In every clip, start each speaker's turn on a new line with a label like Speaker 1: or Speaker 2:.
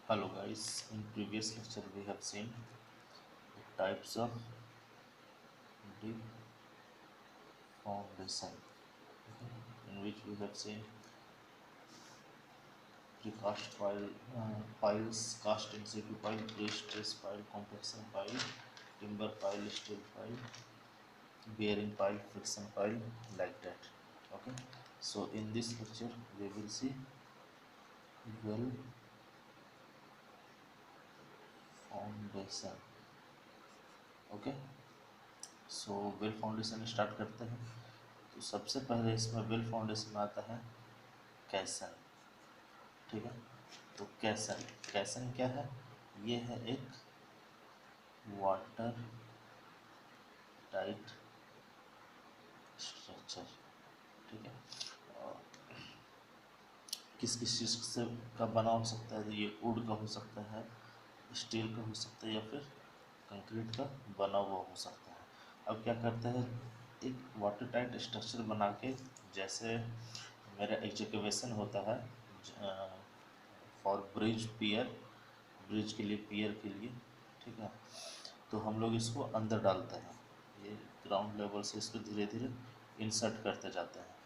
Speaker 1: Hello guys, in previous lecture we have seen the types of deep foundation, in which we have seen precast piles, cast in situ pile, pre-stress pile, compaction pile, timber pile, steel pile, bearing pile, friction pile, like that. Okay, so in this lecture we will see well foundation. Okay, so well foundation start करते हैं। तो सबसे पहले इसमें well foundation में आता है कैसन। ठीक है, तो कैसन कैसन क्या है? ये है एक वाटर टाइट स्ट्रक्चर। ठीक है, और किस किस चीज़ से का बना हो सकता है? तो ये वुड का हो सकता है, स्टील का हो सकता है, या फिर कंक्रीट का बना हुआ हो सकता है। अब क्या करते हैं, एक वाटर टाइट स्ट्रक्चर बना के, जैसे मेरा एग्जीक्यूशन होता है फॉर ब्रिज पियर, ब्रिज के लिए, पियर के लिए। ठीक है, तो हम लोग इसको अंदर डालते हैं, ये ग्राउंड लेवल से इसको धीरे धीरे इंसर्ट करते जाते हैं।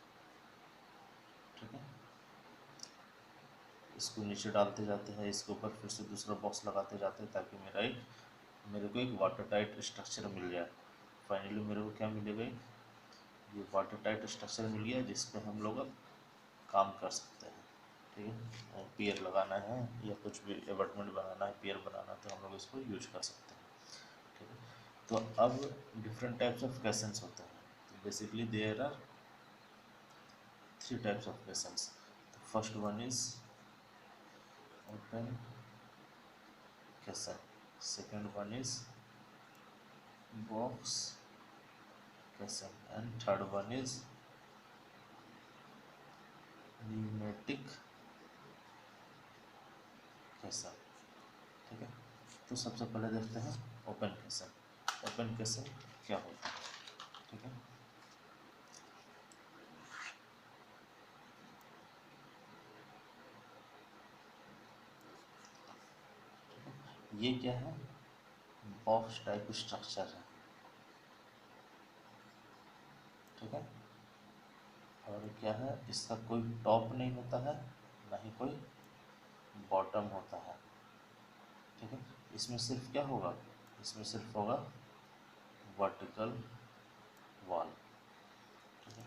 Speaker 1: ठीक है, इसको नीचे डालते जाते हैं, इसके ऊपर फिर से दूसरा बॉक्स लगाते जाते हैं, ताकि मेरे को एक वाटर टाइट स्ट्रक्चर मिल जाए। फाइनली मेरे को क्या मिलेगा, ये वाटर टाइट स्ट्रक्चर मिल गया, जिस पे हम लोग अब काम कर सकते हैं। ठीक है, और पियर लगाना है या कुछ भी एबटमेंट बनाना है, पियर बनाना है, तो हम लोग इसको यूज कर सकते हैं। ठीक है, तो अब डिफरेंट टाइप्स ऑफ क्वेश्चंस होते हैं। तो basically there are three types of caissons. First one is open caisson, second one is box caisson, and third one is pneumatic caisson. ठीक है, तो सबसे पहले देखते हैं ओपन क्वेश्चन। ओपन क्वेश्चन क्या होता है? ठीक है, ये क्या है? बॉक्स टाइप स्ट्रक्चर है। ठीक है, और क्या है, इसका कोई टॉप नहीं होता है, ना ही कोई बॉटम होता है। ठीक है, इसमें सिर्फ क्या होगा, इसमें सिर्फ होगा वर्टिकल वॉल। ठीक है,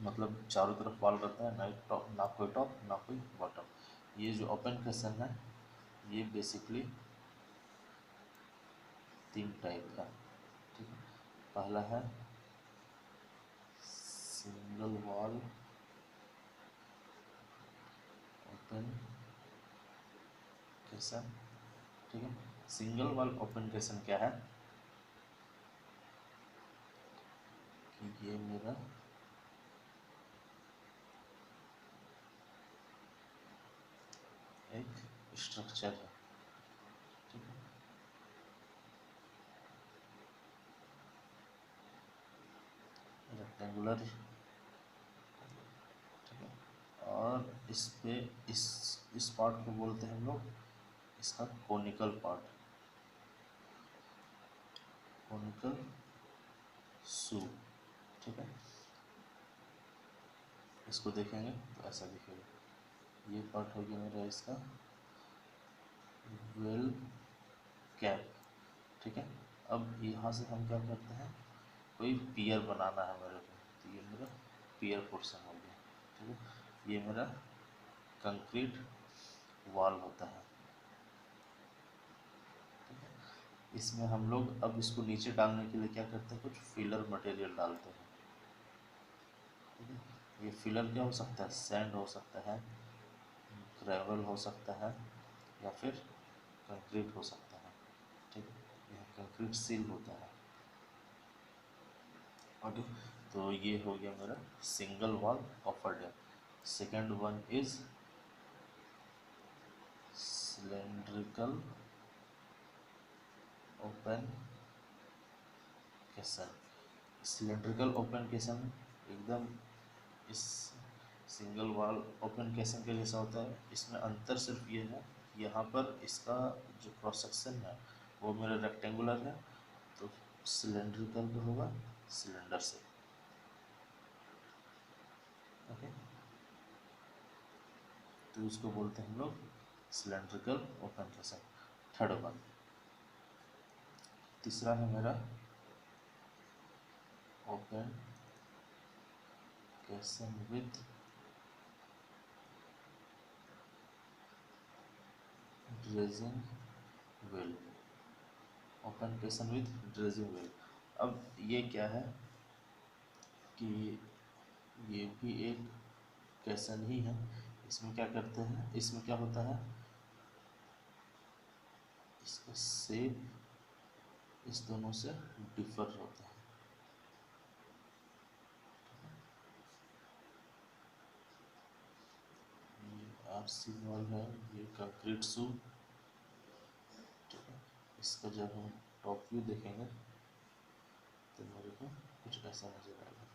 Speaker 1: मतलब चारों तरफ वॉल रहता है, ना टॉप, ना कोई टॉप, ना कोई बॉटम। ये जो ओपन क्वेश्चन है, ये बेसिकली तीन टाइप का। ठीक है, पहला है सिंगल वॉल ओपन क्वेश्चन। ठीक है, सिंगल वॉल ओपन क्वेश्चन क्या है कि ये मेरा एक स्ट्रक्चर है। ठीक है, रेक्टेंगुलर। ठीक है, और इस पे इस पार्ट को बोलते हैं हम लोग इसका कोनिकल पार्ट, कोनिकल सू। ठीक है, इसको देखेंगे तो ऐसा दिखेगा। ये पार्ट हो गया मेरा इसका वेल कैप। ठीक है, अब यहाँ से हम क्या करते हैं, कोई पियर बनाना है मेरे को, तो ये मेरा पियर पोर्शन हो गया। ठीक है, ये मेरा कंक्रीट वॉल होता है। ठीक है, इसमें हम लोग अब इसको नीचे डालने के लिए क्या करते हैं, कुछ फिलर मटेरियल डालते हैं। ठीक है, ये फिलर क्या हो सकता है, सैंड हो सकता है, ग्रेवल हो सकता है, या फिर कंक्रीट हो सकता है। ठीक है, यह कंक्रीट सील होता है। ओके, तो ये हो गया मेरा single wall offer dam. Second one is cylindrical open केसन। सिलेंड्रिकल ओपन केसन एकदम इस सिंगल वॉल ओपन केसन के जैसा होता है। इसमें अंतर सिर्फ ये है, यहाँ पर इसका जो क्रॉस सेक्शन है वो मेरा रेक्टेंगुलर है, तो सिलेंड्रिकल का होगा सिलेंडर से। ओके, तो उसको बोलते हैं हम लोग सिलेंड्रिकल ओपन केसन। Third one. तीसरा है मेरा ओपन केसन विथ ड्रेजिंग व्हील। ओपन केसन विथ ड्रेजिंग व्हील। अब ये क्या है कि ये भी एक केसन ही है। इसमें क्या करते हैं, इसमें क्या होता है, इसका शेप इस दोनों से डिफर होता है। ये आरसी वॉल है, ये कंक्रीट शू। ठीक है, इसका जब हम टॉप व्यू देखेंगे तो मेरे को कुछ ऐसा नजर आएगा।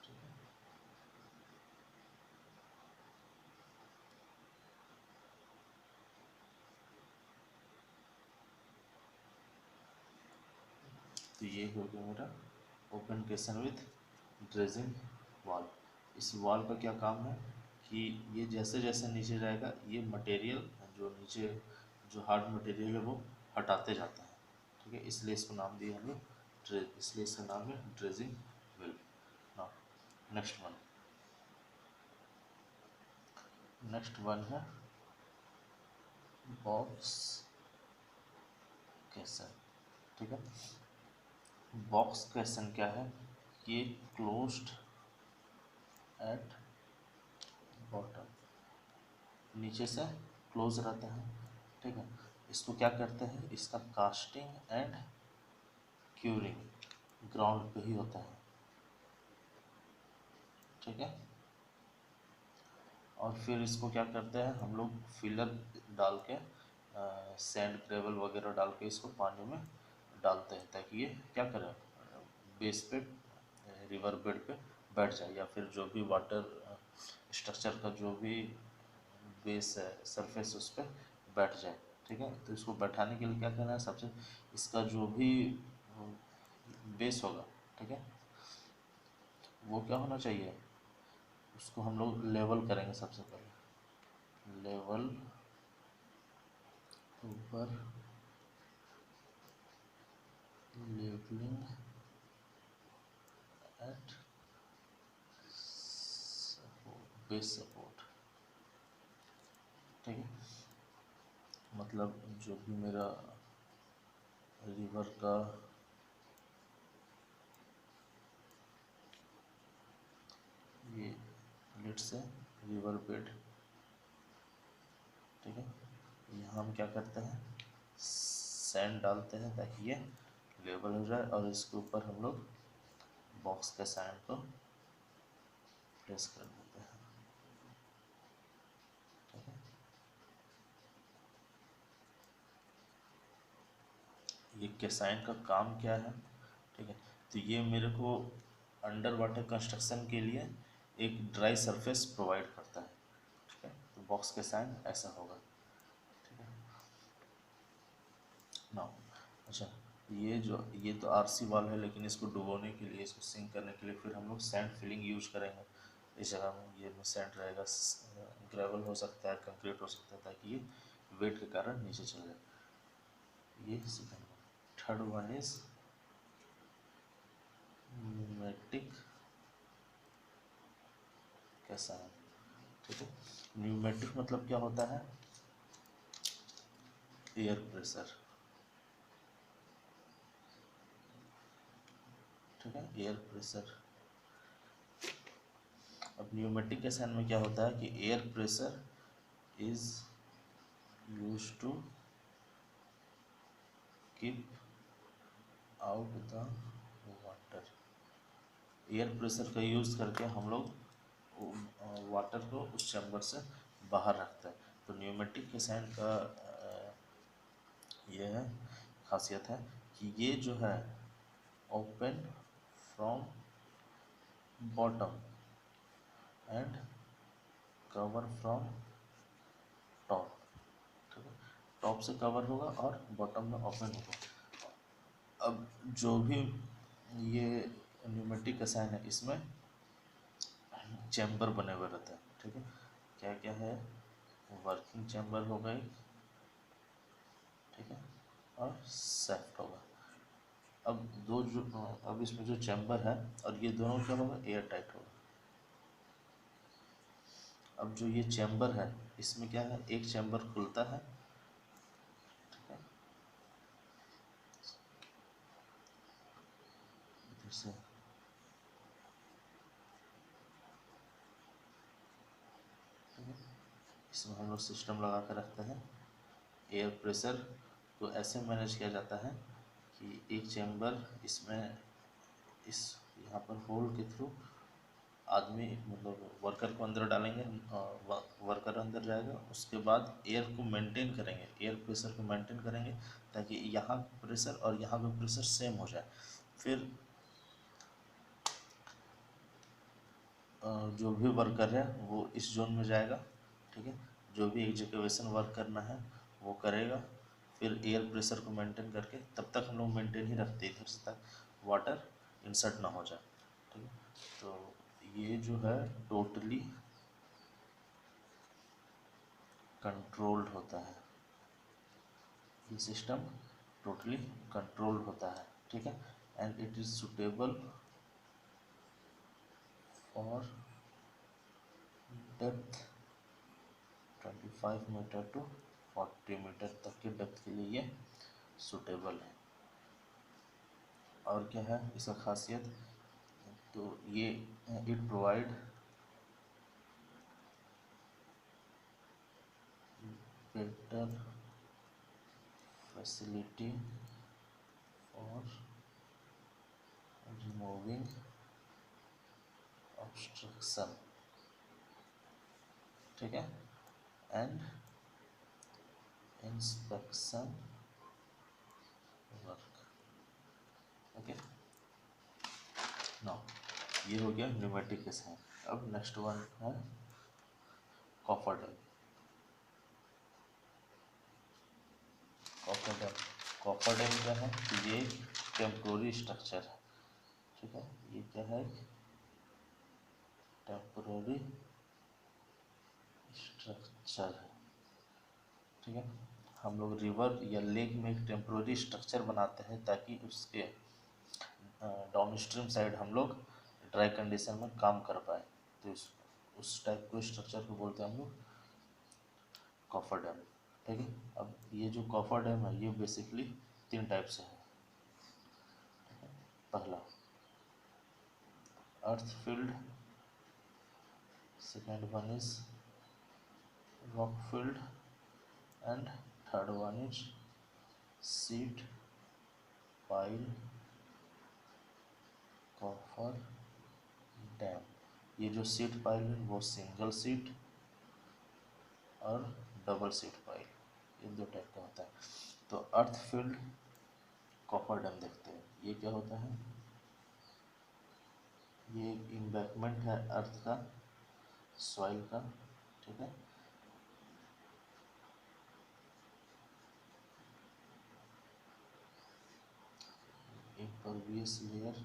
Speaker 1: ठीक है, तो ये हो गया मेरा ओपन केसन विथ ड्रेजिंग वॉल। इस वॉल का क्या काम है कि ये जैसे जैसे नीचे जाएगा ये मटेरियल जो नीचे जो हार्ड मटेरियल है वो हटाते जाता है। ठीक है, इसलिए इसको नाम दिया हम लोग इसलिए इसका नाम है dredging wheel. Now next one है बॉक्स कैसन। ठीक है, बॉक्स कैसन क्या है, ये क्लोज्ड एट बॉटम, नीचे से क्लोज रहता है। ठीक है, इसको क्या करते हैं, इसका कास्टिंग एंड क्यूरिंग ग्राउंड पे ही होता है। ठीक है, और फिर इसको क्या करते हैं हम लोग, फिलर डाल के सैंड ग्रेवल वगैरह डाल के इसको पानी में डालते हैं ताकि ये क्या करें, बेस पे रिवर बेड पे बैठ जाए, या फिर जो भी वाटर स्ट्रक्चर का जो भी बेस है सरफेस उस पर बैठ जाए। ठीक है, तो इसको बैठाने के लिए क्या करना है, सबसे इसका जो भी बेस होगा, ठीक है, वो क्या होना चाहिए, उसको हम लोग लेवल करेंगे। सबसे पहले लेवल ऊपर लेवलिंग एट बेस सपोर्ट। ठीक है, मतलब जो भी मेरा रिवर का ये लेट से रिवर बेड, ठीक है, यहाँ हम क्या करते हैं सैंड डालते हैं ताकि ये लेवल हो जाए, और इसके ऊपर हम लोग बॉक्स के सैंड को प्लेस कर देते हैं। ठीक है, ये कैसाइन का काम क्या है। ठीक है, तो ये मेरे को अंडर वाटर कंस्ट्रक्शन के लिए एक ड्राई सरफेस प्रोवाइड करता है। ठीक है, तो बॉक्स कैसाइन ऐसा होगा। ठीक है, ना अच्छा, ये तो आरसी वाल है, लेकिन इसको डुबोने के लिए, इसको सिंक करने के लिए फिर हम लोग सैंड फिलिंग यूज करेंगे। इस जगह में ये में सैंड रहेगा, ग्रेवल हो सकता है, कंक्रीट हो सकता है, ताकि ये वेट के कारण नीचे चल जाए। ये second one. Third one is pneumatic कैसा है। ठीक है, न्यूमेटिक मतलब क्या होता है, एयर प्रेशर। ठीक है, एयर प्रेशर। अब न्यूमेटिक के साइन में क्या होता है कि air pressure is use to keep out the water. Air pressure का यूज़ करके हम लोग वाटर को उस चैम्बर से बाहर रखते हैं। तो न्यूमेटिक के साइन का ये है खासियत है कि ये जो है open from bottom and cover from top, ठीक है, टॉप से कवर होगा और बॉटम में ओपन होगा। अब जो भी ये न्यूमेटिक असाइन है इसमें चैम्बर बने हुए रहते हैं, ठीक है, क्या क्या है, वर्किंग चैम्बर हो गई, ठीक है, और सेफ्ट होगा। अब इसमें जो चैम्बर है और ये दोनों क्या होगा, एयर टाइट होगा। अब जो ये चैम्बर है इसमें क्या है, एक चैम्बर खुलता है, ठीक है, इधर से इसमें हम लोग सिस्टम लगा कर रखते हैं। एयर प्रेशर को ऐसे मैनेज किया जाता है कि एक चैम्बर इसमें इस यहाँ पर होल के थ्रू आदमी मतलब वर्कर को अंदर डालेंगे, वर्कर अंदर जाएगा, उसके बाद एयर को मेंटेन करेंगे, एयर प्रेशर को मेंटेन करेंगे ताकि यहाँ प्रेशर और यहाँ पे प्रेशर सेम हो जाए। फिर जो भी वर्कर है वो इस जोन में जाएगा, ठीक है, जो भी एग्जीक्यूशन वर्क करना है वो करेगा। फिर एयर प्रेशर को मेंटेन करके तब तक हम लोग मेंटेन ही रखते हैं इधर से तक वाटर इंसर्ट ना हो जाए, ठीक है। तो ये जो है टोटली कंट्रोल्ड होता है, ये सिस्टम टोटली कंट्रोल्ड होता है, ठीक है, and it is suitable for depth 25 metre to 40 metre तक के डेप्थ के लिए ये सूटेबल है। और क्या है इसका खासियत, तो ये it provide better facility for removing obstruction, ठीक है, and inspection work, okay. Now ये हो गया न्यूमेटिक के साथ। अब नेक्स्ट वन है copper dam. Copper dam, copper dam क्या है, ये टेम्पोररी स्ट्रक्चर है, ठीक है, ये क्या है, टेम्पोररी स्ट्रक्चर है, ठीक है। हम लोग रिवर या लेक में एक टेम्पोररी स्ट्रक्चर बनाते हैं ताकि उसके डाउनस्ट्रीम साइड हम लोग ड्राई कंडीशन में काम कर पाए, तो उस टाइप को स्ट्रक्चर को बोलते हैं हम लोग कॉफर डैम, ठीक है। अब ये जो कॉफर डैम है ये बेसिकली 3 टाइप से है, ठीक है। पहला earth field, second one is rock field and third one is sheet pile coffer dam. ये जो सीट पाइल है वो सिंगल सीट और डबल सीट पाइल, ये 2 टाइप का होता है। तो अर्थ फील्ड कॉफर डैम देखते हैं, ये क्या होता है, ये एक इम्बैकमेंट है अर्थ का, सॉइल का, ठीक है, इम्परवियस लेयर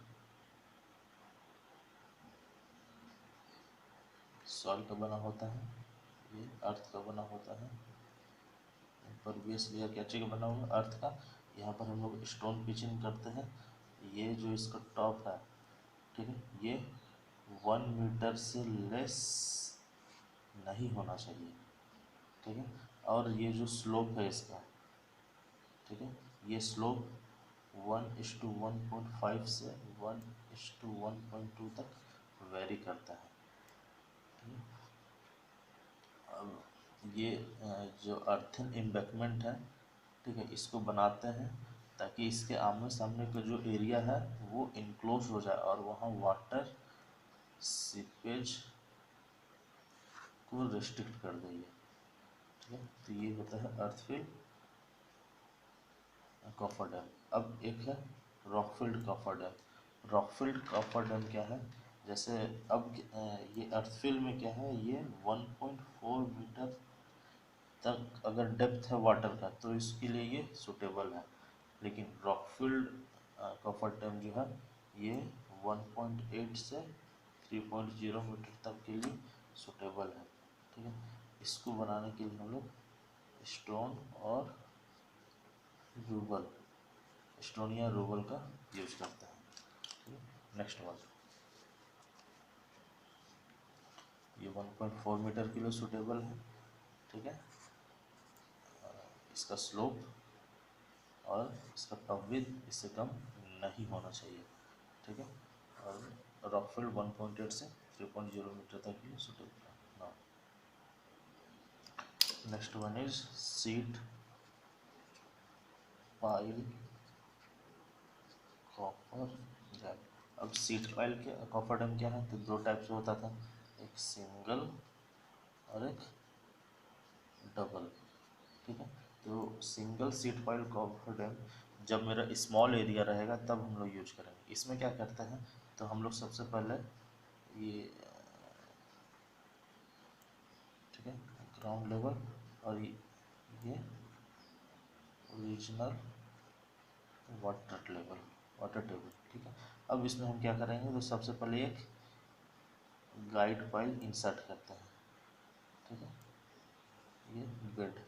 Speaker 1: सॉइल का बना होता है, ये अर्थ का बना होता है। इम्परवियस लेयर क्या चीज़ का बना हुआ है, अर्थ का। यहाँ पर हम लोग स्टोन पिचिंग करते हैं, ये जो इसका टॉप है, ठीक है, ये 1 मीटर से लेस नहीं होना चाहिए, ठीक है। और ये जो स्लोप है इसका, ठीक है, ये स्लोप 1:1.5 से 1:1.2 तक वेरी करता है, ठीक है। अब ये जो अर्थन एम्बैकमेंट है, ठीक है, इसको बनाते हैं ताकि इसके आमने सामने का जो एरिया है वो इनक्लोज हो जाए और वहाँ वाटर सीपेज को रेस्ट्रिक्ट कर देंगे, ठीक है। तो ये होता है अर्थफिल कॉफर डैम। अब एक है रॉकफिल्ड कॉफर डैम। रॉकफिल्ड कॉफर डैम क्या है, जैसे अब ये अर्थफिल में क्या है, ये 1.4 मीटर तक अगर डेप्थ है वाटर का तो इसके लिए ये सूटेबल है। लेकिन रॉकफिल्ड कॉपर डैम जो है ये 1.8 से 3.0 मीटर तक के लिए सूटेबल है। ठीक है, इसको बनाने के लिए हम लोग स्टोन और रूबल, स्टोन या रूबल का यूज करते हैं। ठीक है, नेक्स्ट वन, ये 1.4 मीटर के लिए सूटेबल है। ठीक है, इसका स्लोप और इसका टॉप विड्थ इससे कम नहीं होना चाहिए। ठीक है, और रॉकफिल्ड 1.8 से 3.0 मीटर तक के लिए सूटेबल है। Now next one is sheet pile cofferdam. अब सीट पाइल के कॉपर डैम क्या है, तो दो टाइप से होता था, एक सिंगल और एक डबल। ठीक है, तो single sheet pile copper dam जब मेरा स्मॉल एरिया रहेगा तब हम लोग यूज करेंगे। इसमें क्या करते हैं, तो हम लोग सबसे पहले ये, ठीक है, ग्राउंड लेवल और ये original water level, water table. ठीक है, अब इसमें हम क्या करेंगे, तो सबसे पहले एक गाइड पाइल इंसर्ट करते हैं। ठीक है, ये बेड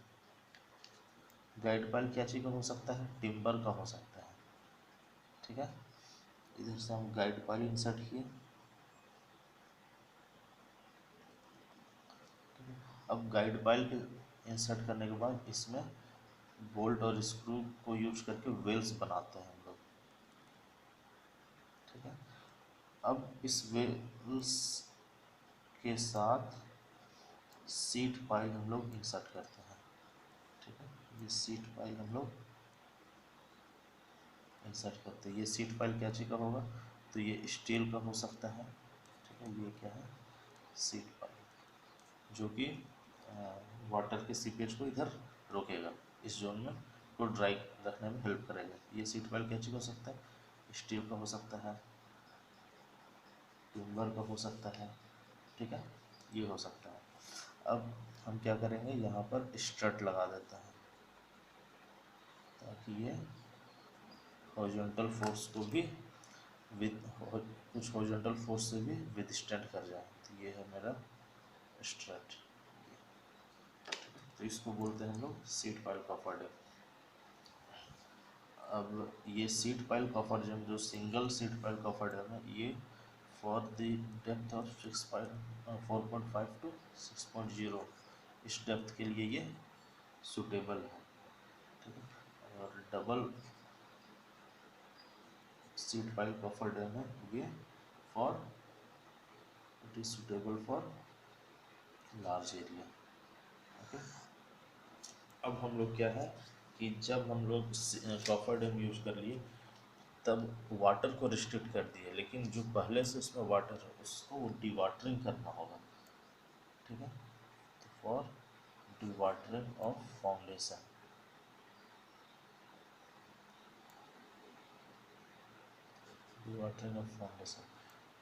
Speaker 1: गाइड पाइल क्या चीज़ का हो सकता है, टिम्बर का हो सकता है। ठीक है, इधर से हम गाइड पाइल इंसर्ट किए। अब गाइड पाइल के इंसर्ट करने के बाद इसमें बोल्ट और स्क्रू को यूज करके वेल्स बनाते हैं हम लोग। ठीक है, अब इस वेल्स के साथ सीट पाइल हम लोग इंसर्ट करते हैं। ठीक है, ये सीट पाइल हम लोग इंसर्ट करते हैं। ये सीट पाइल क्या चीज़ का होगा, तो ये स्टील का हो सकता है। ठीक है, ये क्या है, सीट पाइल, जो कि वाटर के सीपेज को इधर रोकेगा, इस जोन में को ड्राई रखने में हेल्प करेगा। ये सीट पाइल क्या चीज़ हो सकता है, स्टील का हो सकता है, टिम्बर का हो सकता है। ठीक है, ये हो सकता है। अब हम क्या करेंगे, यहाँ पर स्ट्रट लगा देते हैं ताकि ये हॉरिजॉन्टल फोर्स को भी विद कुछ हॉरिजॉन्टल फोर्स से भी विदस्टैंड कर जाए। तो ये है मेरा स्ट्रट। तो इसको बोलते हैं हम लोग सीट पाइल कॉपर डैम। अब ये सीट पाइल कॉपर डैम जो single sheet pile cofferdam है, ये for the depth of 4.5 to 6.0, इस डेप्थ के लिए ये सूटेबल है। ठीक है, और double sheet pile cofferdam है, ये for it is suitable for large area. Okay, अब हम लोग क्या है कि जब हम लोग कॉपर डैम यूज कर लिए तब वाटर को रिस्ट्रिक्ट कर दिए, लेकिन जो पहले से उसमें वाटर है उसको डिवाटरिंग करना होगा। ठीक है, तो for dewatering of foundation, dewatering of foundation,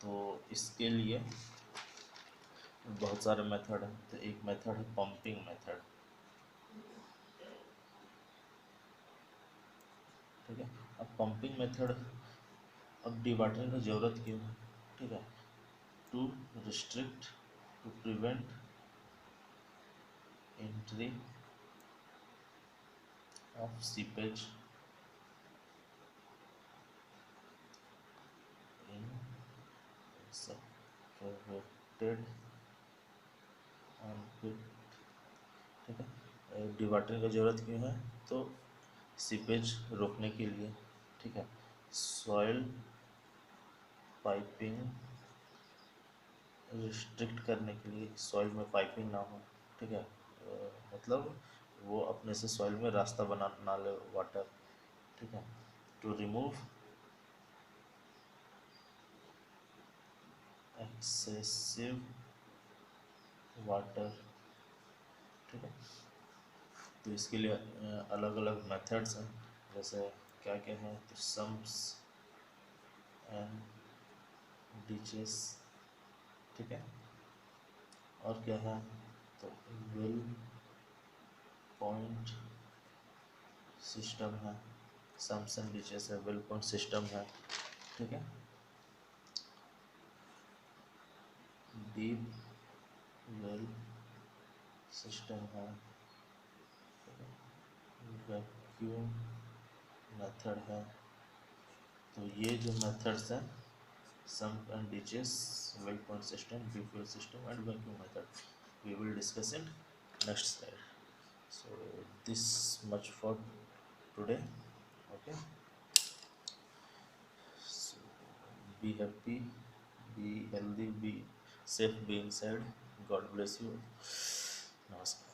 Speaker 1: तो इसके लिए बहुत सारे मेथड हैं। तो एक मेथड है पंपिंग मेथड। ठीक है, अब पंपिंग मेथड, अब डिवाटरिंग की ज़रूरत क्यों है, ठीक है, to restrict, to prevent entry of seepage in separated unfit. ठीक है, डिवाटरिंग की ज़रूरत क्यों है, तो सीपेज रोकने के लिए। ठीक है, सॉइल पाइपिंग रिस्ट्रिक्ट करने के लिए, सॉइल में पाइपिंग ना हो। ठीक है, मतलब वो अपने से सॉइल में रास्ता बना ना ले वाटर। ठीक है, टू रिमूव एक्सेसिव वाटर। ठीक है, तो इसके लिए अलग अलग मेथड्स हैं, जैसे क्या क्या है, तो सम्स एंड डिचेस, ठीक है। और क्या है, तो वेल पॉइंट सिस्टम है, सम्स एंड डिचेस है, वेल पॉइंट सिस्टम है, ठीक है। डीप वेल सिस्टम है, वैक्यूम मेथड है। तो ये जो मेथड्स हैं, sump and ditches, well point system, deep well system and vacuum method, we will discuss in next slide. So this much for today. Okay, so be happy, be healthy, be safe, be inside. God bless you. Namaskar.